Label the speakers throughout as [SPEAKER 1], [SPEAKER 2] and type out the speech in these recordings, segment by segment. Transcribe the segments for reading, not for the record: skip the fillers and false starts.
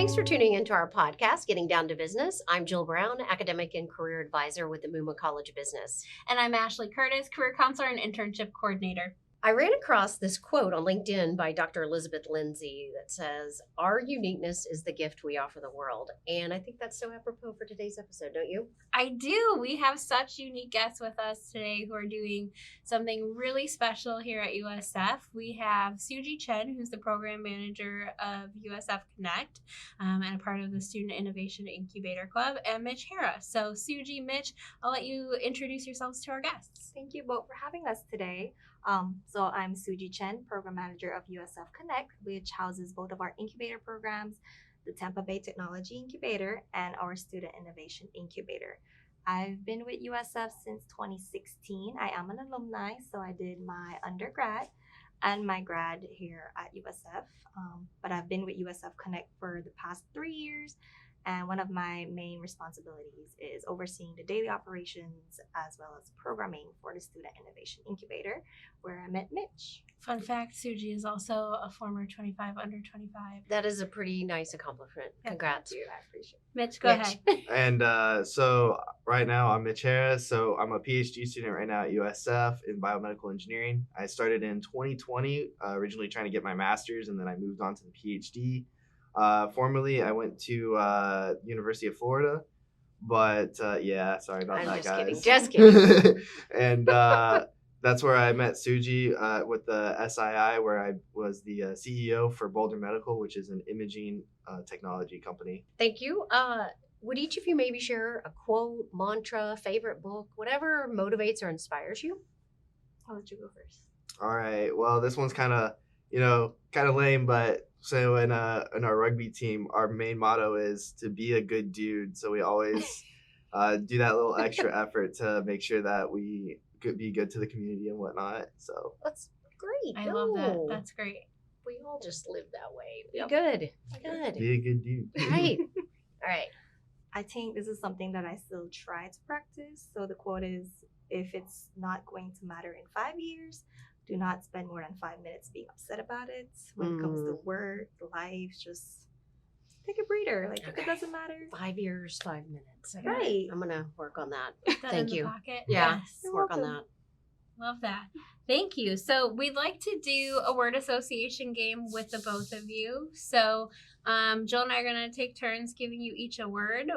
[SPEAKER 1] Thanks for tuning into our podcast, Getting Down to Business. I'm Jill Brown, Academic and Career Advisor with the Muma College of Business.
[SPEAKER 2] And I'm Ashley Curtis, Career Counselor and Internship Coordinator.
[SPEAKER 1] I ran across this quote on LinkedIn by Dr. Elizabeth Lindsay that says, "Our uniqueness is the gift we offer the world." And I think that's so apropos for today's episode, don't you?
[SPEAKER 2] I do. We have such unique guests with us today who are doing something really special here at USF. We have Suji Chen, who's the Program Manager of USF Connect and a part of the Student Innovation Incubator Club, and Mitch Hara. So Suji, Mitch, I'll let you introduce yourselves to our guests.
[SPEAKER 3] Thank you both for having us today. So I'm Suji Chen, Program Manager of USF Connect, which houses both of our incubator programs, the Tampa Bay Technology Incubator and our Student Innovation Incubator. I've been with USF since 2016. I am an alumni, so I did my undergrad and my grad here at USF. But I've been with USF Connect for the past 3 years. And one of my main responsibilities is overseeing the daily operations as well as programming for the Student Innovation Incubator, where I met Mitch.
[SPEAKER 2] Fun fact, Suji is also a former 25 under 25.
[SPEAKER 1] That is a pretty nice accomplishment. Congrats.
[SPEAKER 3] Thank you. I appreciate it.
[SPEAKER 2] Mitch, go ahead.
[SPEAKER 4] And so right now I'm Mitch Harris. So I'm a PhD student right now at USF in biomedical engineering. I started in 2020, originally trying to get my master's, and then I moved on to the PhD. Formerly, I went to University of Florida, but yeah, sorry about
[SPEAKER 1] I'm
[SPEAKER 4] that,
[SPEAKER 1] just
[SPEAKER 4] guys.
[SPEAKER 1] Just kidding.
[SPEAKER 4] And that's where I met Suji with the SII, where I was the CEO for Boulder Medical, which is an imaging technology company.
[SPEAKER 1] Thank you. Would each of you maybe share a quote, mantra, favorite book, whatever motivates or inspires you?
[SPEAKER 3] I'll let you go first.
[SPEAKER 4] All right. Well, this one's kind of lame, but so in our rugby team, our main motto is to be a good dude. So we always do that little extra effort to make sure that we could be good to the community and whatnot. So
[SPEAKER 1] That's great.
[SPEAKER 2] I love that. That's great.
[SPEAKER 1] We all just live that way. Be
[SPEAKER 3] Yep.
[SPEAKER 1] good. Good.
[SPEAKER 4] be a good dude.
[SPEAKER 1] Right. All right.
[SPEAKER 3] I think this is something that I still try to practice. So the quote is, if it's not going to matter in 5 years, do not spend more than 5 minutes being upset about it. When it comes to work, life, just take a breather. Like, if it doesn't matter.
[SPEAKER 1] 5 years, 5 minutes. Okay.
[SPEAKER 3] Right.
[SPEAKER 1] I'm gonna work on that.
[SPEAKER 2] Put that
[SPEAKER 1] Thank
[SPEAKER 2] in
[SPEAKER 1] you.
[SPEAKER 2] the pocket.
[SPEAKER 1] Yeah.
[SPEAKER 2] Yes.
[SPEAKER 3] You're
[SPEAKER 1] Work on
[SPEAKER 3] welcome.
[SPEAKER 1] that.
[SPEAKER 2] Love that. Thank you. So we'd like to do a word association game with the both of you. So Jill and I are going to take turns giving you each a word.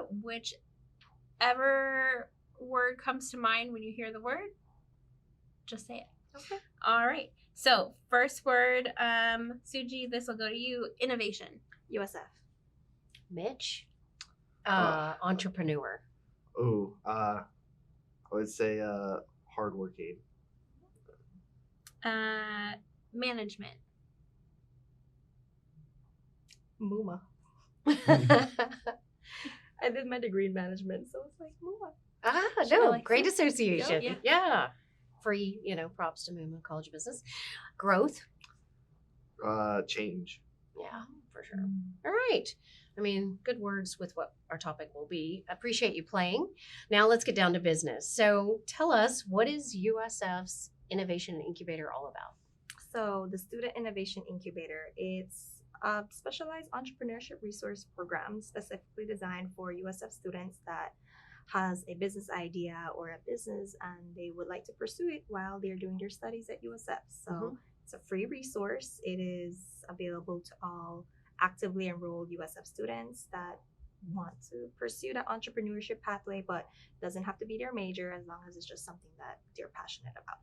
[SPEAKER 2] Whichever word comes to mind when you hear the word, just say it.
[SPEAKER 3] Okay.
[SPEAKER 2] All right. So first word, Suji, this will go to you. Innovation.
[SPEAKER 3] USF.
[SPEAKER 1] Mitch, entrepreneur.
[SPEAKER 4] Oh, I would say hardworking.
[SPEAKER 2] Management.
[SPEAKER 3] Muma. I did my degree in management, so it's like Muma.
[SPEAKER 1] No,
[SPEAKER 2] like
[SPEAKER 1] great
[SPEAKER 2] that.
[SPEAKER 1] association.
[SPEAKER 2] Yeah.
[SPEAKER 1] Yeah. Free, props to Muma College of Business. Growth.
[SPEAKER 4] Change.
[SPEAKER 1] Yeah, for sure. All right. I mean, good words with what our topic will be. Appreciate you playing. Now let's get down to business. So tell us, what is USF's Innovation Incubator all about?
[SPEAKER 3] So the Student Innovation Incubator, it's a specialized entrepreneurship resource program specifically designed for USF students that has a business idea or a business and they would like to pursue it while they're doing their studies at USF. So it's a free resource. It is available to all actively enrolled USF students that want to pursue that entrepreneurship pathway, but doesn't have to be their major as long as it's just something that they're passionate about.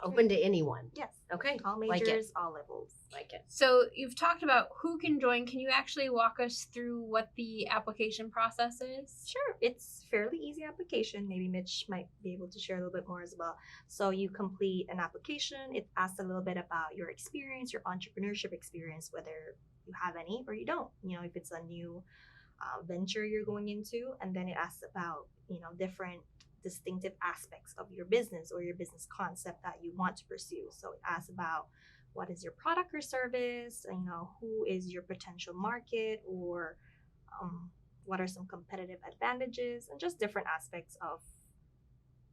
[SPEAKER 1] Open to anyone.
[SPEAKER 3] Yes.
[SPEAKER 1] Okay.
[SPEAKER 3] All
[SPEAKER 1] Like it.
[SPEAKER 3] majors, all levels.
[SPEAKER 1] Like it.
[SPEAKER 2] So you've talked about who can join. Can you actually walk us through what the application process is?
[SPEAKER 3] Sure. It's fairly easy application. Maybe Mitch might be able to share a little bit more as well. So you complete an application. It asks a little bit about your experience, your entrepreneurship experience, whether you have any or you don't. If it's a new venture you're going into, and then it asks about, different distinctive aspects of your business or your business concept that you want to pursue. So it asks about what is your product or service, who is your potential market, or what are some competitive advantages, and just different aspects of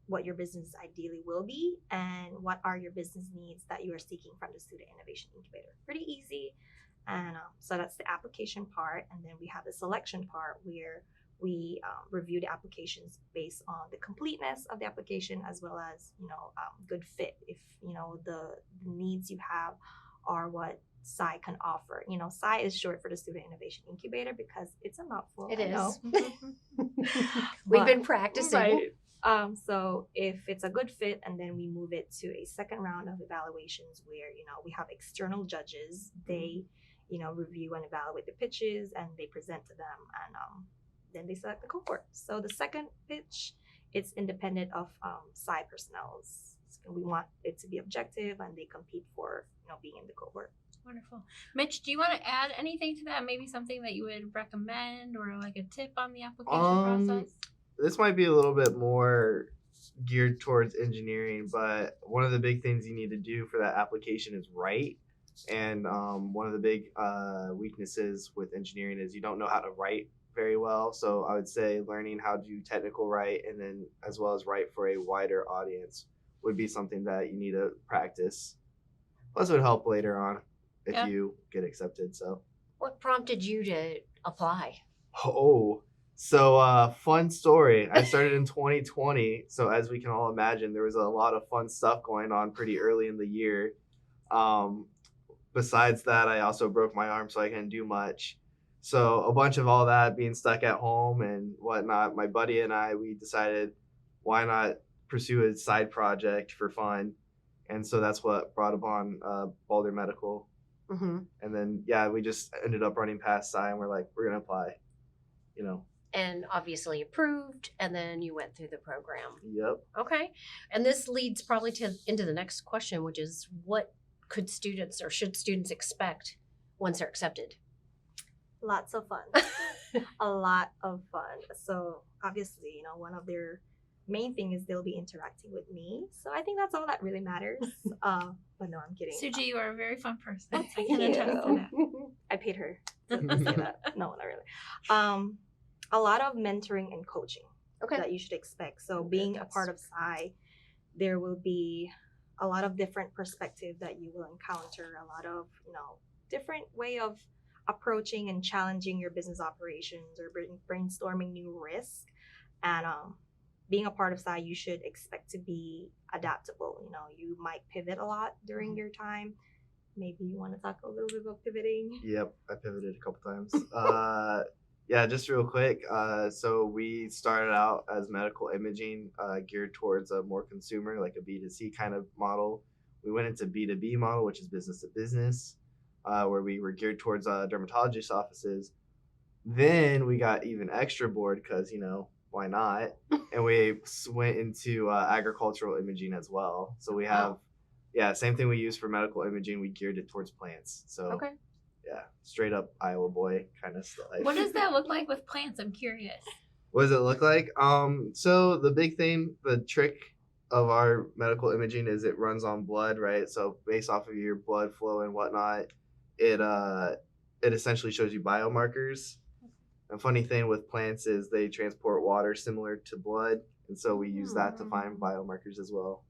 [SPEAKER 3] what your business ideally will be and what are your business needs that you are seeking from the Student Innovation Incubator. Pretty easy. And so that's the application part. And then we have the selection part where we review the applications based on the completeness of the application as well as, good fit. If, the needs you have are what SCI can offer. SCI is short for the Student Innovation Incubator because it's a mouthful.
[SPEAKER 1] It
[SPEAKER 3] I
[SPEAKER 1] is.
[SPEAKER 3] know.
[SPEAKER 1] We've been
[SPEAKER 3] But-
[SPEAKER 1] practicing.
[SPEAKER 3] Right. So if it's a good fit, and then we move it to a second round of evaluations where, we have external judges. They, review and evaluate the pitches and they present to them, and then they select the cohort. So the second pitch, it's independent of SCI personnel's. We want it to be objective and they compete for, being in the cohort.
[SPEAKER 2] Wonderful. Mitch, do you want to add anything to that? Maybe something that you would recommend or like a tip on the application process?
[SPEAKER 4] This might be a little bit more geared towards engineering, but one of the big things you need to do for that application is write. And one of the big weaknesses with engineering is you don't know how to write very well. So I would say learning how to do technical write and then as well as write for a wider audience would be something that you need to practice. Plus it would help later on if
[SPEAKER 2] Yeah.
[SPEAKER 4] you get accepted. So
[SPEAKER 1] What prompted you to apply?
[SPEAKER 4] So fun story. I started in 2020. So as we can all imagine, there was a lot of fun stuff going on pretty early in the year. Besides that, I also broke my arm, so I couldn't do much. So a bunch of all that, being stuck at home and whatnot, my buddy and I, we decided why not pursue a side project for fun. And so that's what brought upon Boulder Medical.
[SPEAKER 1] Mm-hmm.
[SPEAKER 4] And then, yeah, we just ended up running past SCI and we're like, we're going to apply,
[SPEAKER 1] And obviously approved, and then you went through the program.
[SPEAKER 4] Yep.
[SPEAKER 1] Okay. And this leads probably into the next question, which is what could students or should students expect once they're accepted?
[SPEAKER 3] Lots of fun. A lot of fun. So obviously, one of their main thing is they'll be interacting with me. So I think that's all that really matters. But no, I'm kidding.
[SPEAKER 2] Suji, you are a very fun person.
[SPEAKER 3] Oh,
[SPEAKER 2] I
[SPEAKER 3] thank
[SPEAKER 2] can
[SPEAKER 3] you.
[SPEAKER 2] attest to that.
[SPEAKER 3] I paid her to say that. No, not really. A lot of mentoring and coaching
[SPEAKER 1] Okay.
[SPEAKER 3] that you should expect. So being a part of SCI, there will be a lot of different perspective that you will encounter, a lot of, different way of approaching and challenging your business operations or brainstorming new risks. And being a part of SCI, you should expect to be adaptable. You might pivot a lot during your time. Maybe you want to talk a little bit about pivoting.
[SPEAKER 4] Yep, I pivoted a couple times. Yeah, just real quick. So we started out as medical imaging, geared towards a more consumer, like a B2C kind of model. We went into B2B model, which is business to business, where we were geared towards dermatologist offices. Then we got even extra bored because, why not? And we went into agricultural imaging as well. So we have, same thing we use for medical imaging. We geared it towards plants. So
[SPEAKER 1] Okay.
[SPEAKER 4] yeah, straight up Iowa boy kind of stuff.
[SPEAKER 2] What does that look like with plants? I'm curious.
[SPEAKER 4] What does it look like? So the big thing, the trick of our medical imaging is it runs on blood, right? So based off of your blood flow and whatnot, it essentially shows you biomarkers. A funny thing with plants is they transport water similar to blood, and so we use that to find biomarkers as well.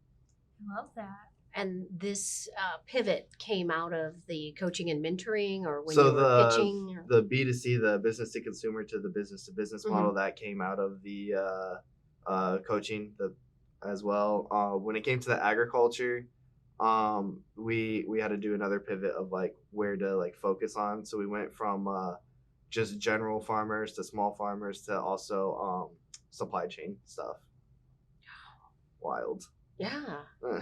[SPEAKER 2] I love that.
[SPEAKER 1] And this pivot came out of the coaching and mentoring, or when
[SPEAKER 4] So
[SPEAKER 1] you were pitching? Or...
[SPEAKER 4] the B2C, the business to consumer to business
[SPEAKER 1] Mm-hmm.
[SPEAKER 4] model, that came out of the coaching as well. When it came to the agriculture, we had to do another pivot of like where to like focus on. So we went from just general farmers to small farmers to also supply chain stuff. Wild.
[SPEAKER 1] Yeah.
[SPEAKER 4] Eh.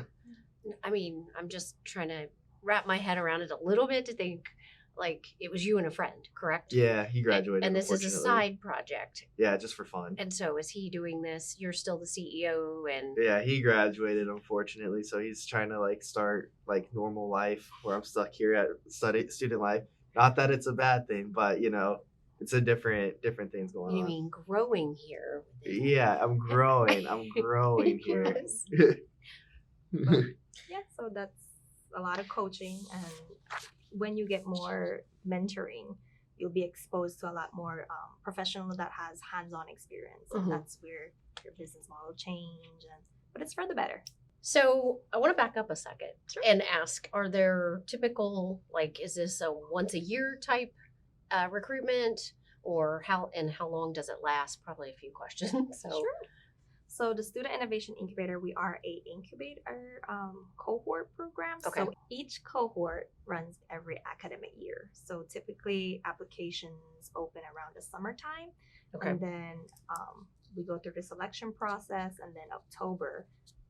[SPEAKER 1] I mean, I'm just trying to wrap my head around it a little bit to think like it was you and a friend, correct?
[SPEAKER 4] Yeah, he graduated.
[SPEAKER 1] And this is a
[SPEAKER 4] unfortunately.
[SPEAKER 1] side project.
[SPEAKER 4] Yeah, just for fun.
[SPEAKER 1] And so is he doing this? You're still the CEO and
[SPEAKER 4] Yeah, he graduated unfortunately, so he's trying to like start like normal life where I'm stuck here at student life. Not that it's a bad thing, but it's a different things going
[SPEAKER 1] you
[SPEAKER 4] on.
[SPEAKER 1] mean growing here.
[SPEAKER 4] Yeah, I'm growing. I'm growing here.
[SPEAKER 1] Yes.
[SPEAKER 3] Yeah, so that's a lot of coaching, and when you get more mentoring, you'll be exposed to a lot more professional that has hands-on experience, and
[SPEAKER 1] Mhm.
[SPEAKER 3] that's where your business model change. But it's for the better.
[SPEAKER 1] So I want to back up a second and ask: are there typical, like, is this a once a year type recruitment, or how long does it last? Probably a few questions. So
[SPEAKER 3] Sure. So the Student Innovation Incubator, we are a incubator cohort program.
[SPEAKER 1] Okay.
[SPEAKER 3] So each cohort runs every academic year. So typically applications open around the summertime,
[SPEAKER 1] okay,
[SPEAKER 3] and then we go through the selection process, and then October,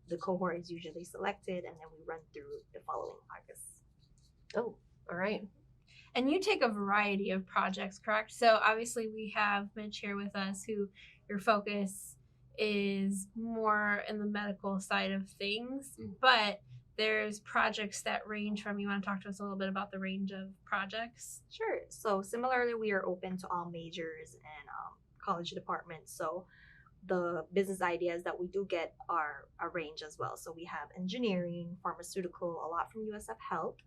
[SPEAKER 3] the cohort is usually selected, and then we run through the following August.
[SPEAKER 1] oh, all right.
[SPEAKER 2] And you take a variety of projects, correct? So obviously we have Mitch here with us who your focus is more in the medical side of things, but there's projects that range from, you want to talk to us a little bit about the range of projects?
[SPEAKER 3] Sure. So similarly, we are open to all majors and college departments. So the business ideas that we do get are a range as well. So we have engineering, pharmaceutical, a lot from USF Health,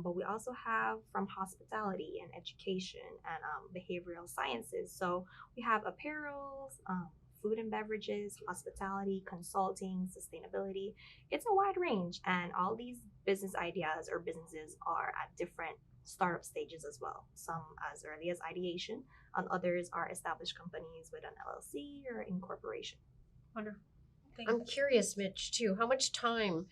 [SPEAKER 3] but we also have from hospitality and education and behavioral sciences. So we have apparels, food and beverages, hospitality, consulting, sustainability. It's a wide range, and all these business ideas or businesses are at different startup stages as well. Some as early as ideation, and others are established companies with an LLC or incorporation.
[SPEAKER 2] Wonderful.
[SPEAKER 1] I'm curious, Mitch, too, how much time,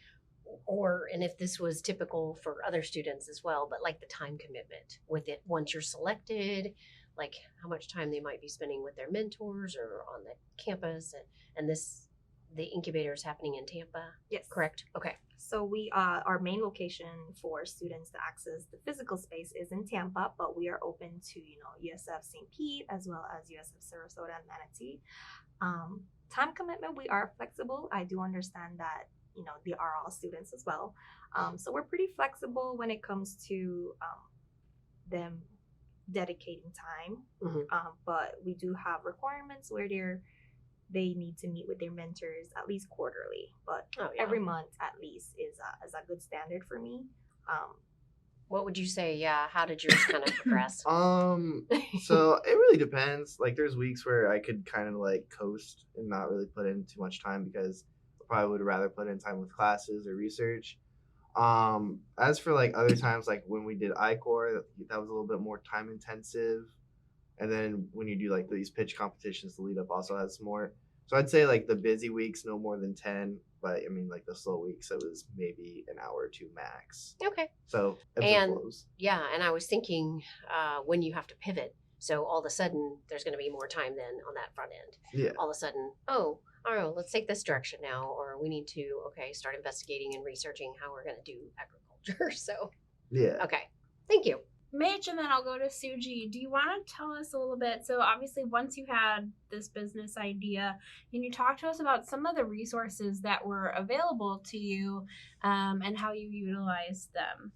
[SPEAKER 1] and if this was typical for other students as well, but like the time commitment with it once you're selected, like how much time they might be spending with their mentors or on the campus, and the incubator is happening in Tampa.
[SPEAKER 3] Yes.
[SPEAKER 1] Correct. Okay.
[SPEAKER 3] So we our main location for students to access the physical space is in Tampa, but we are open to USF St. Pete as well as USF Sarasota and Manatee. Time commitment, we are flexible. I do understand that they are all students as well, so we're pretty flexible when it comes to them dedicating time. But we do have requirements where they need to meet with their mentors at least quarterly, but every month at least is a good standard for me.
[SPEAKER 1] What would you say? Yeah, how did yours kind of progress?
[SPEAKER 4] So it really depends. Like there's weeks where I could kind of like coast and not really put in too much time because I probably would rather put in time with classes or research. As for like other times, like when we did iCore, that was a little bit more time intensive. And then when you do like these pitch competitions, the lead up also has more. So I'd say like the busy weeks, no more than 10. But I mean, like the slow weeks, it was maybe an hour or two max.
[SPEAKER 1] Okay.
[SPEAKER 4] So
[SPEAKER 1] and I was thinking when you have to pivot, so all of a sudden there's going to be more time then on that front end.
[SPEAKER 4] Yeah.
[SPEAKER 1] All of a sudden, oh, I don't know, let's take this direction now, or we need to start investigating and researching how we're going to do agriculture. So
[SPEAKER 4] yeah.
[SPEAKER 1] Okay, thank you.
[SPEAKER 2] Mitch, and then I'll go to Suji. Do you want to tell us a little bit? So obviously once you had this business idea, can you talk to us about some of the resources that were available to you and how you utilized them?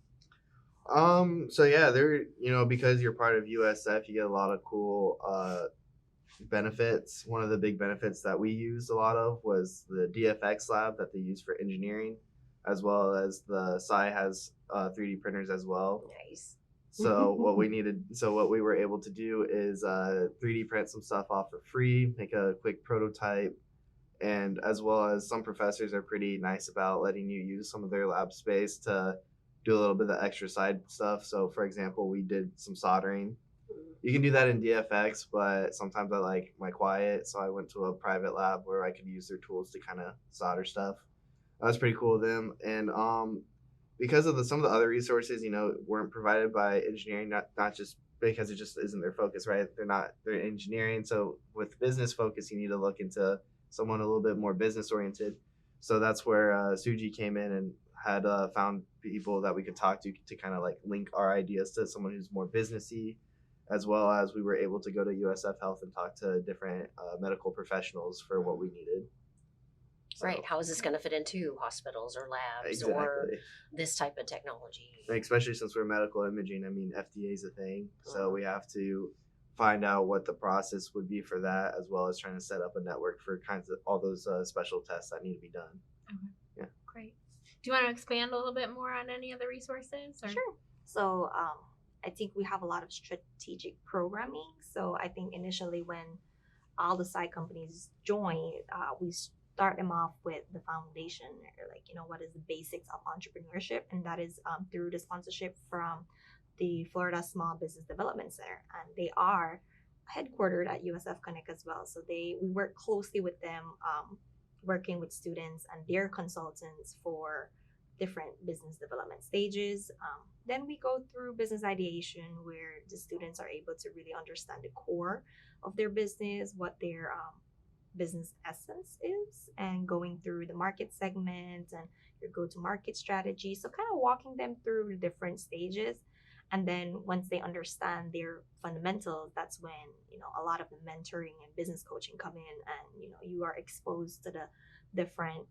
[SPEAKER 4] So yeah, there, because you're part of USF, you get a lot of cool benefits. One of the big benefits that we used a lot of was the DFX lab that they use for engineering, as well as the Sci has 3D printers as well.
[SPEAKER 1] Nice.
[SPEAKER 4] So what we were able to do is 3D print some stuff off for free, make a quick prototype, and as well as some professors are pretty nice about letting you use some of their lab space to do a little bit of extra side stuff. So for example, we did some soldering. You can do that in DFX, but sometimes I like my quiet, so I went to a private lab where I could use their tools to kind of solder stuff. That was pretty cool of them. And because of some of the other resources, weren't provided by engineering, not just because it just isn't their focus, right? They're engineering. So with business focus, you need to look into someone a little bit more business oriented. So that's where Suji came in and had found people that we could talk to kind of like link our ideas to someone who's more businessy, as well as we were able to go to USF Health and talk to different medical professionals for what we needed.
[SPEAKER 1] So, right. How is this going to fit into hospitals or labs or this type of technology?
[SPEAKER 4] Especially since we're medical imaging, I mean, FDA is a thing. So we have to find out what the process would be for that, as well as trying to set up a network for kinds of all those special tests that need to be done.
[SPEAKER 2] Okay.
[SPEAKER 4] Yeah.
[SPEAKER 2] Great. Do you want to expand a little bit more on any of the resources? Or?
[SPEAKER 3] Sure. So I think we have a lot of strategic programming. So I think initially when all the side companies joined, we start them off with the foundation, or like, what is the basics of entrepreneurship, and that is through the sponsorship from the Florida Small Business Development Center, and they are headquartered at USF Connect as well. So we work closely with them, working with students and their consultants for different business development stages. Then we go through business ideation, where the students are able to really understand the core of their business, what their business essence is, and going through the market segment and your go-to-market strategy. So kind of walking them through the different stages. And then once they understand their fundamentals, that's when, a lot of the mentoring and business coaching come in, and, you are exposed to the different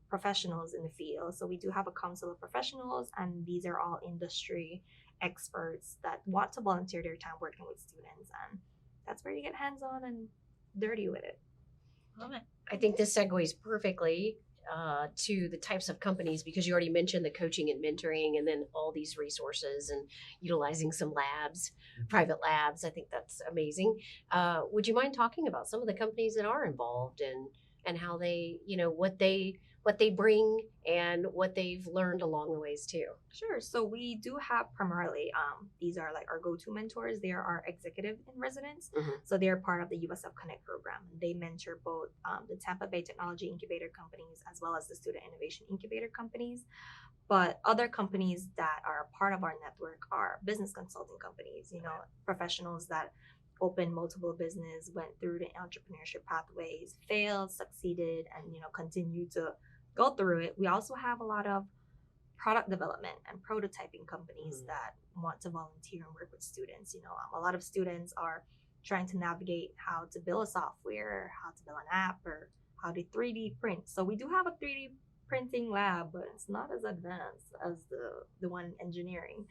[SPEAKER 3] professionals in the field. So we do have a council of professionals, and these are all industry experts that want to volunteer their time working with students. And that's where you get hands-on and dirty with it.
[SPEAKER 2] Love it.
[SPEAKER 1] I think this segues perfectly to the types of companies, because you already mentioned the coaching and mentoring, and then all these resources and utilizing some labs, private labs. I think that's amazing. Would you mind talking about some of the companies that are involved and how they, what they bring and what they've learned along the ways too?
[SPEAKER 3] Sure. So we do have primarily, these are like our go-to mentors. They are our executive in residence.
[SPEAKER 1] Mhm.
[SPEAKER 3] So they're part of the USF Connect program. They mentor both the Tampa Bay Technology Incubator companies as well as the Student Innovation Incubator companies. But other companies that are part of our network are business consulting companies, professionals that opened multiple business, went through the entrepreneurship pathways, failed, succeeded, and, continue to go through it. We also have a lot of product development and prototyping companies that want to volunteer and work with students. A lot of students are trying to navigate how to build a software, how to build an app, or how to 3D print. So we do have a 3D printing lab, but it's not as advanced as the one in engineering.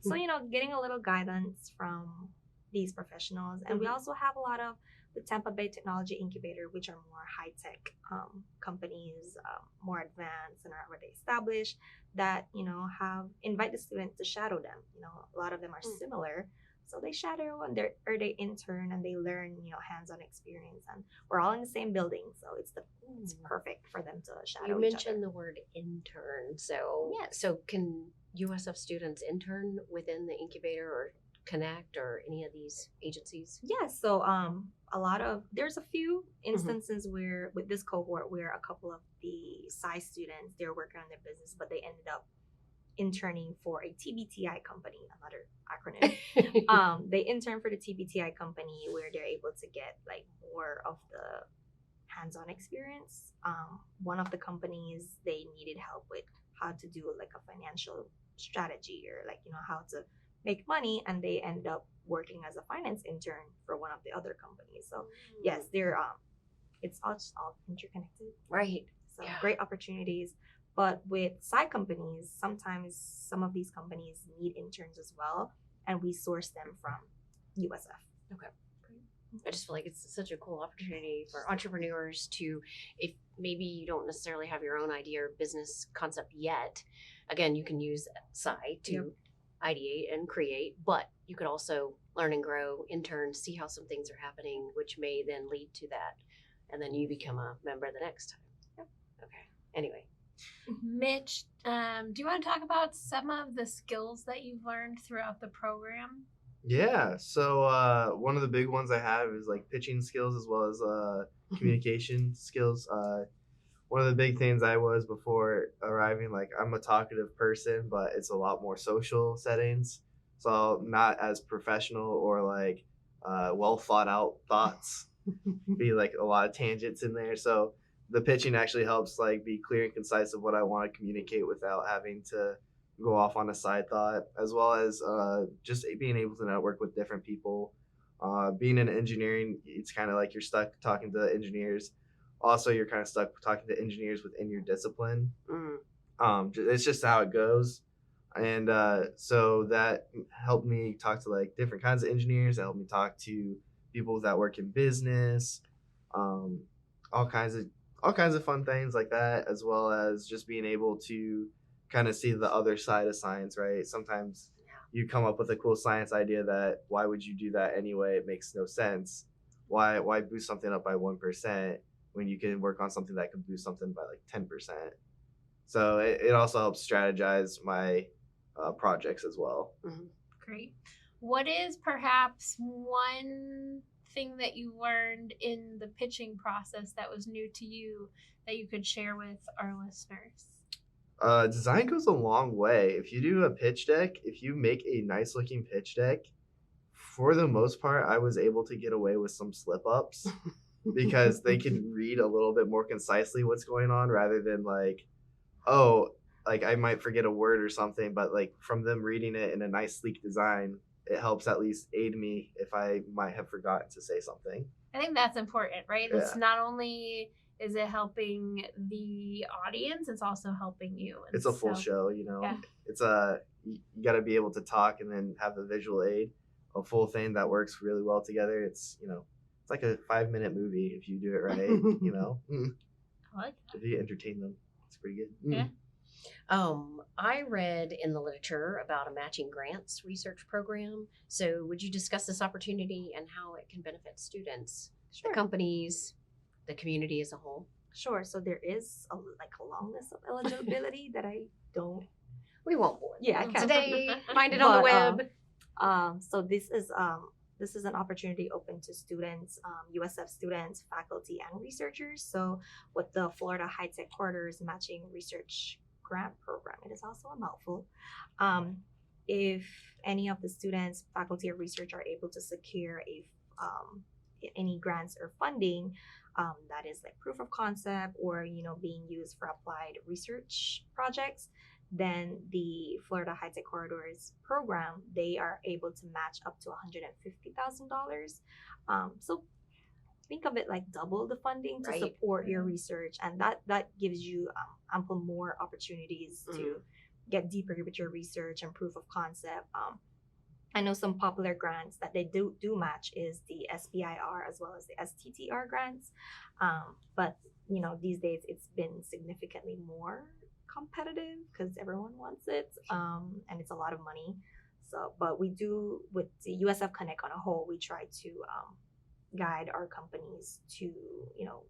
[SPEAKER 3] So, getting a little guidance from these professionals. And we also have a lot of the Tampa Bay Technology Incubator, which are more high-tech companies, more advanced and are already established, that, have invite the students to shadow them. A lot of them are similar. So they shadow and they intern and they learn, hands-on experience. And we're all in the same building, so it's perfect for them to shadow
[SPEAKER 1] You
[SPEAKER 3] each
[SPEAKER 1] mentioned
[SPEAKER 3] other.
[SPEAKER 1] the word intern. So
[SPEAKER 3] Yes.
[SPEAKER 1] so can USF students intern within the incubator or Connect or any of these agencies?
[SPEAKER 3] Yes, so there's a few instances where with this cohort where a couple of the Sci students, they're working on their business, but they ended up interning for a TBTI company, another acronym. They intern for the TBTI company, where they're able to get like more of the hands-on experience. One of the companies, they needed help with how to do like a financial strategy, or like, how to make money, and they end up working as a finance intern for one of the other companies. So yes, they're it's all interconnected.
[SPEAKER 1] Right.
[SPEAKER 3] So
[SPEAKER 1] Yeah.
[SPEAKER 3] great opportunities. But with side companies, sometimes some of these companies need interns as well, and we source them from USF.
[SPEAKER 1] I just feel like it's such a cool opportunity for entrepreneurs to, if maybe you don't necessarily have your own idea or business concept yet, again, you can use Sci to ideate and create, but you could also learn and grow, intern, see how some things are happening, which may then lead to that. And then you become a member the next time.
[SPEAKER 3] Yep.
[SPEAKER 1] Okay. Anyway.
[SPEAKER 2] Mitch, do you want to talk about some of the skills that you've learned throughout the program?
[SPEAKER 4] Yeah. So one of the big ones I have is like pitching skills as well as communication skills. One of the big things I was before arriving, like I'm a talkative person, but it's a lot more social settings. So not as professional or like well thought out thoughts. Be like a lot of tangents in there. So the pitching actually helps like be clear and concise of what I want to communicate without having to go off on a side thought, as well as just being able to network with different people. Being in engineering, it's kind of like you're stuck talking to engineers. Also, you're kind of stuck talking to engineers within your discipline. It's just how it goes. And so that helped me talk to like different kinds of engineers. That helped me talk to people that work in business, all kinds of fun things like that, as well as just being able to kind of see the other side of science, right? Sometimes you come up with a cool science idea that why would you do that anyway? It makes no sense. Why boost something up by 1%? when you can work on something that can boost something by like 10%. So it also helps strategize my projects as well.
[SPEAKER 2] Great. What is perhaps one thing that you learned in the pitching process that was new to you that you could share with our listeners?
[SPEAKER 4] Design goes a long way. If you do a pitch deck, if you make a nice looking pitch deck, for the most part, I was able to get away with some slip ups because they can read a little bit more concisely what's going on rather than like, oh, like I might forget a word or something, but like from them reading it in a nice sleek design, it helps at least aid me if I might have forgotten to say something.
[SPEAKER 2] I think that's important, right?
[SPEAKER 4] Yeah.
[SPEAKER 2] It's not only is it helping the audience, it's also helping you. And
[SPEAKER 4] It's a full show, you know.
[SPEAKER 2] Yeah.
[SPEAKER 4] It's you got to be able to talk and then have the visual aid, a full thing that works really well together. It's, you know, it's like a 5-minute movie if you do it right, you know.
[SPEAKER 2] I like that.
[SPEAKER 4] If you entertain them, it's pretty good.
[SPEAKER 2] Yeah.
[SPEAKER 1] I read in the literature about a matching grants research program. So would you discuss this opportunity and how it can benefit students,
[SPEAKER 3] Sure.
[SPEAKER 1] the companies, the community as a whole?
[SPEAKER 3] Sure. So there is a long list of eligibility that I don't.
[SPEAKER 1] We won't bore you.
[SPEAKER 3] Yeah, I can't.
[SPEAKER 1] Today, find it on the
[SPEAKER 3] But,
[SPEAKER 1] web.
[SPEAKER 3] So this is an opportunity open to students, USF students, faculty, and researchers. So with the Florida High Tech Corridors Matching Research Grant Program, it is also a mouthful. If any of the students, faculty, or research are able to secure any grants or funding, that is like proof of concept or being used for applied research projects, then the Florida High Tech Corridors program, they are able to match up to $150,000. So think of it like double the funding to
[SPEAKER 1] Right.
[SPEAKER 3] support your research, and that gives you ample more opportunities to get deeper with your research and proof of concept. I know some popular grants that they do match is the SBIR as well as the STTR grants, but these days it's been significantly more competitive because everyone wants it, and it's a lot of money. So, but we do with the USF Connect on a whole, we try to guide our companies to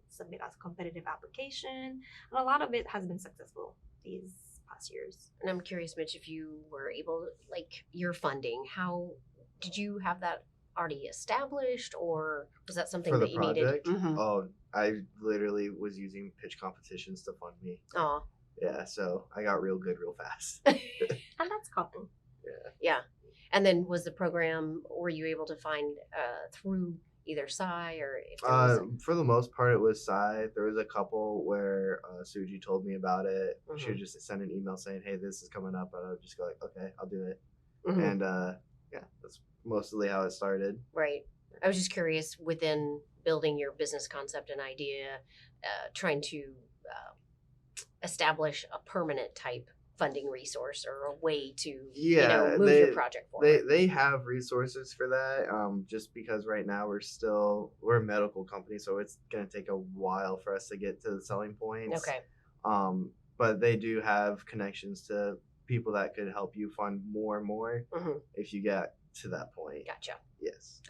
[SPEAKER 3] submit a competitive application, and a lot of it has been successful these past years.
[SPEAKER 1] And I'm curious, Mitch, if you were able, like your funding, how did you have that already established, or was that something
[SPEAKER 4] For the
[SPEAKER 1] that you
[SPEAKER 4] project,
[SPEAKER 1] needed?
[SPEAKER 4] oh, I literally was using pitch competitions to fund me.
[SPEAKER 1] Oh,
[SPEAKER 4] Yeah, so I got real good real fast.
[SPEAKER 3] And that's common.
[SPEAKER 1] yeah. And then was the program, were you able to find through either Psy or if there was
[SPEAKER 4] For the most part, it was Psy. There was a couple where Suji told me about it. She
[SPEAKER 1] Mhm.
[SPEAKER 4] would just send an email saying, "Hey, this is coming up," and I would just go like, "Okay, I'll do it."
[SPEAKER 1] Mhm.
[SPEAKER 4] And yeah, that's mostly how it started.
[SPEAKER 1] Right. I was just curious within building your business concept and idea, trying to establish a permanent type funding resource or a way to
[SPEAKER 4] Yeah,
[SPEAKER 1] move your project forward.
[SPEAKER 4] they have resources for that. Just because right now we're a medical company, so it's gonna take a while for us to get to the selling points.
[SPEAKER 1] Okay.
[SPEAKER 4] But they do have connections to people that could help you fund more and more
[SPEAKER 1] Mhm.
[SPEAKER 4] if you get to that point.
[SPEAKER 1] Gotcha.
[SPEAKER 4] Yes.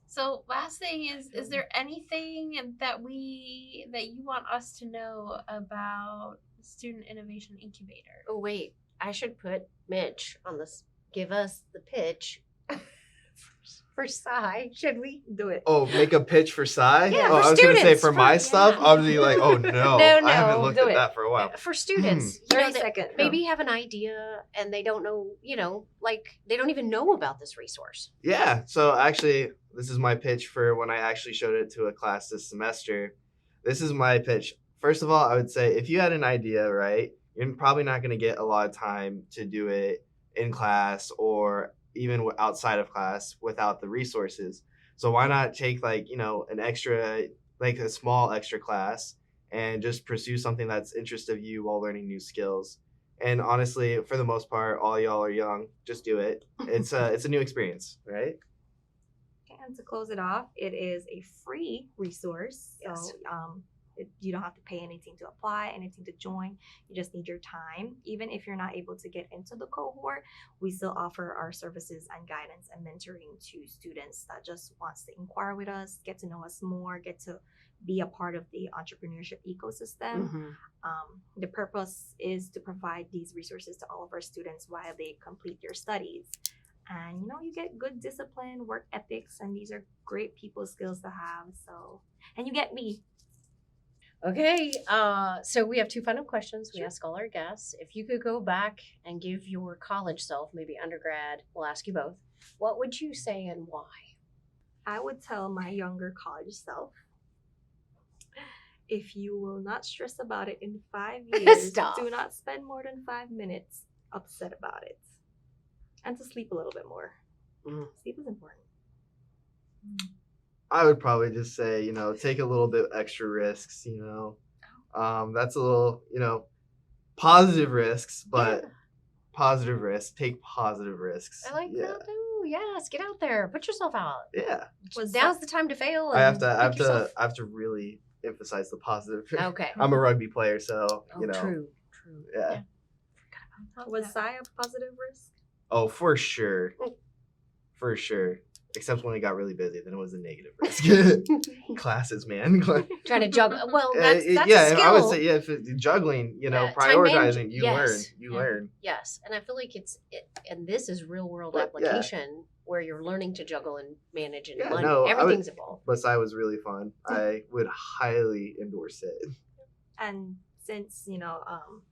[SPEAKER 2] So last thing is there anything that you want us to know about Student Innovation Incubator?
[SPEAKER 1] Oh wait, I should put Mitch on this. Give us the pitch for Psy. Should we?
[SPEAKER 3] Do it.
[SPEAKER 4] Oh, make a pitch for Psy?
[SPEAKER 1] Yeah,
[SPEAKER 4] oh,
[SPEAKER 1] for
[SPEAKER 4] I was gonna say
[SPEAKER 1] students,
[SPEAKER 4] for my
[SPEAKER 1] for-
[SPEAKER 4] stuff.
[SPEAKER 1] yeah.
[SPEAKER 4] I was like, oh no,
[SPEAKER 1] No,
[SPEAKER 4] I haven't
[SPEAKER 1] no,
[SPEAKER 4] looked
[SPEAKER 3] do
[SPEAKER 4] at
[SPEAKER 3] it.
[SPEAKER 4] that for a while.
[SPEAKER 1] For students,
[SPEAKER 3] 30
[SPEAKER 1] that
[SPEAKER 3] second.
[SPEAKER 1] maybe have an idea and they don't know, like they don't even know about this resource.
[SPEAKER 4] Yeah. So actually, this is my pitch for when I actually showed it to a class this semester. This is my pitch. First of all, I would say if you had an idea, right, you're probably not going to get a lot of time to do it in class or even outside of class without the resources. So why not take an extra, like a small extra class and just pursue something that's interest of you while learning new skills. And honestly, for the most part, all y'all are young. Just do it. It's a new experience, right?
[SPEAKER 3] And to close it off, it is a free resource.
[SPEAKER 1] Yes.
[SPEAKER 3] So You don't have to pay anything to apply, anything to join. You just need your time. Even if you're not able to get into the cohort, we still offer our services and guidance and mentoring to students that just wants to inquire with us, get to know us more, get to be a part of the entrepreneurship ecosystem.
[SPEAKER 1] Mhm.
[SPEAKER 3] The purpose is to provide these resources to all of our students while they complete their studies. And you get good discipline, work ethics, and these are great people skills to have. So, and you get me.
[SPEAKER 1] Okay, so we have two final questions we
[SPEAKER 3] Sure.
[SPEAKER 1] ask all our guests. If you could go back and give your college self, maybe undergrad, we'll ask you both, what would you say and why?
[SPEAKER 3] I would tell my younger college self, if you will not stress about it in 5 years,
[SPEAKER 1] Stop.
[SPEAKER 3] do not spend more than 5 minutes upset about it. And to sleep a little bit more.
[SPEAKER 1] Mm.
[SPEAKER 3] Sleep is important.
[SPEAKER 4] I would probably just say, take a little bit extra risks, That's a little, positive risks, but positive risks. Take positive risks.
[SPEAKER 1] I like
[SPEAKER 4] yeah.
[SPEAKER 1] that too. Yes, get out there, put yourself out.
[SPEAKER 4] Yeah.
[SPEAKER 1] Now's the time to fail. And
[SPEAKER 4] I have
[SPEAKER 1] pick yourself.
[SPEAKER 4] to I have to really emphasize the positive.
[SPEAKER 1] Okay.
[SPEAKER 4] I'm a rugby player, so
[SPEAKER 1] Oh, true.
[SPEAKER 4] Yeah.
[SPEAKER 3] Was Sai a positive risk?
[SPEAKER 4] Oh, for sure. For sure. Except when it got really busy, then it was a negative risk. Classes, man.
[SPEAKER 1] Trying to juggle. Well, that's a skill.
[SPEAKER 4] I would say if juggling,
[SPEAKER 1] Time
[SPEAKER 4] prioritizing, you learn.
[SPEAKER 1] yes.
[SPEAKER 4] You learn.
[SPEAKER 1] Yes, and I feel like and this is real world
[SPEAKER 4] But, yeah.
[SPEAKER 1] application where you're learning to juggle and manage and
[SPEAKER 4] Yeah,
[SPEAKER 1] money.
[SPEAKER 4] no,
[SPEAKER 1] Everything's involved.
[SPEAKER 4] But Psy was really fun. I would highly endorse it.
[SPEAKER 3] And since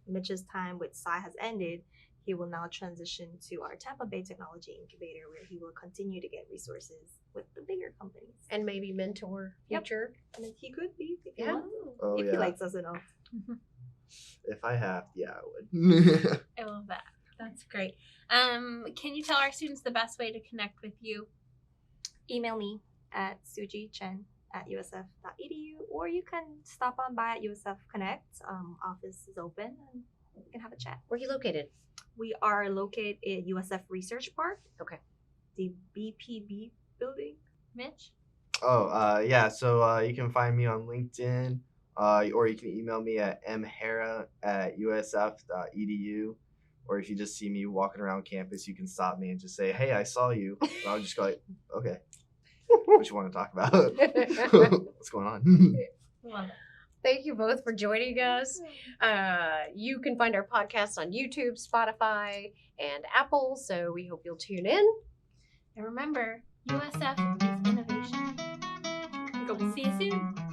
[SPEAKER 3] Mitch's time with Sai has ended, he will now transition to our Tampa Bay Technology Incubator, where he will continue to get resources with the bigger companies.
[SPEAKER 1] And maybe mentor
[SPEAKER 3] Yep.
[SPEAKER 1] future.
[SPEAKER 3] And if he could be, if he
[SPEAKER 1] Yeah.
[SPEAKER 3] wants,
[SPEAKER 4] Oh
[SPEAKER 3] if
[SPEAKER 4] yeah.
[SPEAKER 3] he likes us enough.
[SPEAKER 4] If I have, yeah, I would.
[SPEAKER 2] I love that. That's great. Can you tell our students the best way to connect with you?
[SPEAKER 3] Email me at sujichen@usf.edu, or you can stop on by at USF Connect. Office is open and we can have a chat.
[SPEAKER 1] Where are you located?
[SPEAKER 3] We are located at USF Research Park.
[SPEAKER 1] Okay.
[SPEAKER 3] The BPB building.
[SPEAKER 2] Mitch?
[SPEAKER 4] Yeah. So you can find me on LinkedIn, or you can email me at mhara@usf.edu. Or if you just see me walking around campus, you can stop me and just say, "Hey, I saw you." And I'll just go like, "Okay, what you want to talk about? What's going on?"
[SPEAKER 2] Love it.
[SPEAKER 1] Thank you both for joining us. You can find our podcast on YouTube, Spotify, and Apple. So we hope you'll tune in.
[SPEAKER 2] And remember, USF is innovation. See you soon.